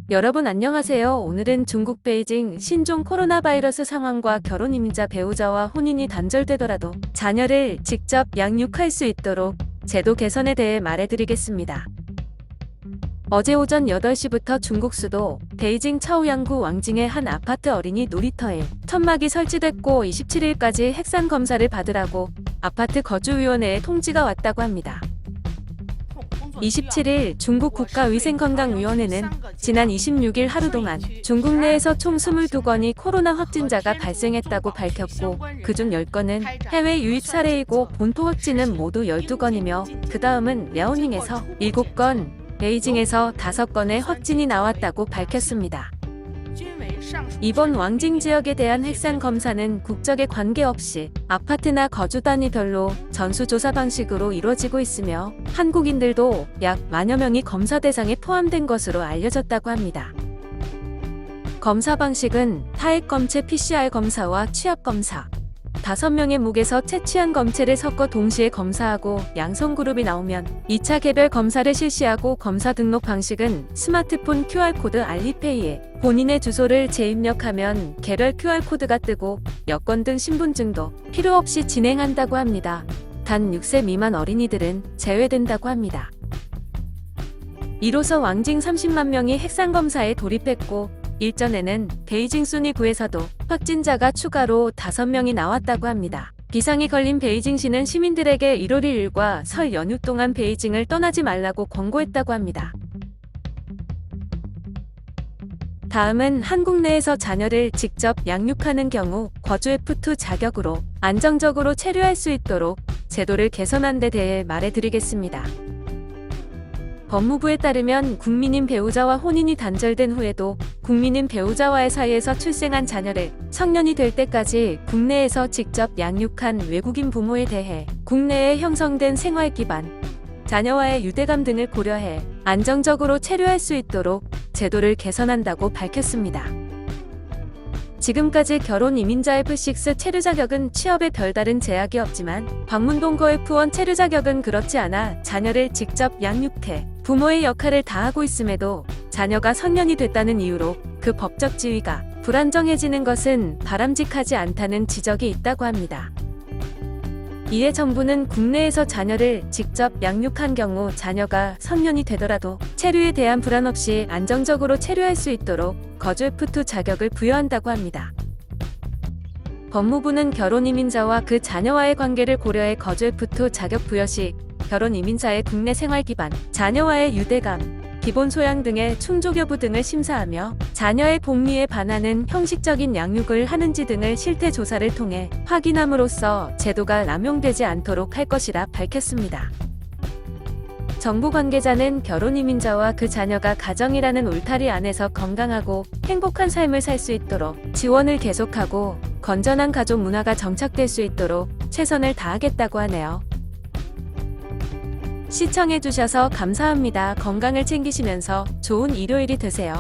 여러분 안녕하세요. 오늘은 중국 베이징 신종 코로나 바이러스 상황과 결혼 이민자 배우자와 혼인이 단절되더라도 자녀를 직접 양육할 수 있도록 제도 개선에 대해 말해드리겠습니다. 어제 오전 8시부터 중국 수도 베이징 차오양구 왕징의 한 아파트 어린이 놀이터에 천막이 설치됐고 27일까지 핵산 검사를 받으라고 아파트 거주위원회에 통지가 왔다고 합니다. 27일 중국 국가위생건강위원회는 지난 26일 하루 동안 중국 내에서 총 22건이 코로나 확진자가 발생했다고 밝혔고 그중 10건은 해외 유입 사례이고 본토 확진은 모두 12건이며 그 다음은 랴오닝에서 7건, 베이징에서 5건의 확진이 나왔다고 밝혔습니다. 이번 왕징 지역에 대한 핵산 검사는 국적에 관계없이 아파트나 거주 단위별로 전수조사 방식으로 이루어지고 있으며 한국인들도 약 10,000여 명이 검사 대상에 포함된 것으로 알려졌다고 합니다. 검사 방식은 타액 검체 PCR 검사와 취합 검사, 5명의 묵에서 채취한 검체를 섞어 동시에 검사하고 양성 그룹이 나오면 2차 개별 검사를 실시하고 검사 등록 방식은 스마트폰 QR코드 알리페이에 본인의 주소를 재입력하면 개별 QR코드가 뜨고 여권 등 신분증도 필요 없이 진행한다고 합니다. 단 6세 미만 어린이들은 제외된다고 합니다. 이로써 왕징 30만 명이 핵산 검사에 돌입했고 일전에는 베이징 순위구에서도 확진자가 추가로 5명이 나왔다고 합니다. 비상이 걸린 베이징시는 시민들에게 1월 1일과 설 연휴 동안 베이징을 떠나지 말라고 권고했다고 합니다. 다음은 한국 내에서 자녀를 직접 양육하는 경우 거주 F2 자격으로 안정적으로 체류할 수 있도록 제도를 개선한 데 대해 말해드리겠습니다. 법무부에 따르면 국민인 배우자와 혼인이 단절된 후에도 국민인 배우자와의 사이에서 출생한 자녀를 성년이 될 때까지 국내에서 직접 양육한 외국인 부모에 대해 국내에 형성된 생활 기반, 자녀와의 유대감 등을 고려해 안정적으로 체류할 수 있도록 제도를 개선한다고 밝혔습니다. 지금까지 결혼 이민자 F6 체류 자격은 취업에 별다른 제약이 없지만 방문 동거 F1 체류 자격은 그렇지 않아 자녀를 직접 양육해 부모의 역할을 다하고 있음에도 자녀가 성년이 됐다는 이유로 그 법적 지위가 불안정해지는 것은 바람직하지 않다는 지적이 있다고 합니다. 이에 정부는 국내에서 자녀를 직접 양육한 경우 자녀가 성년이 되더라도 체류에 대한 불안 없이 안정적으로 체류할 수 있도록 거주 F2 자격을 부여한다고 합니다. 법무부는 결혼 이민자와 그 자녀와의 관계를 고려해 거주 F2 자격 부여 시 결혼 이민자의 국내 생활 기반, 자녀와의 유대감, 기본 소양 등의 충족 여부 등을 심사하며 자녀의 복리에 반하는 형식적인 양육을 하는지 등을 실태 조사를 통해 확인함으로써 제도가 남용되지 않도록 할 것이라 밝혔습니다. 정부 관계자는 결혼 이민자와 그 자녀가 가정이라는 울타리 안에서 건강하고 행복한 삶을 살 수 있도록 지원을 계속하고 건전한 가족 문화가 정착될 수 있도록 최선을 다하겠다고 하네요. 시청해주셔서 감사합니다. 건강을 챙기시면서 좋은 일요일이 되세요.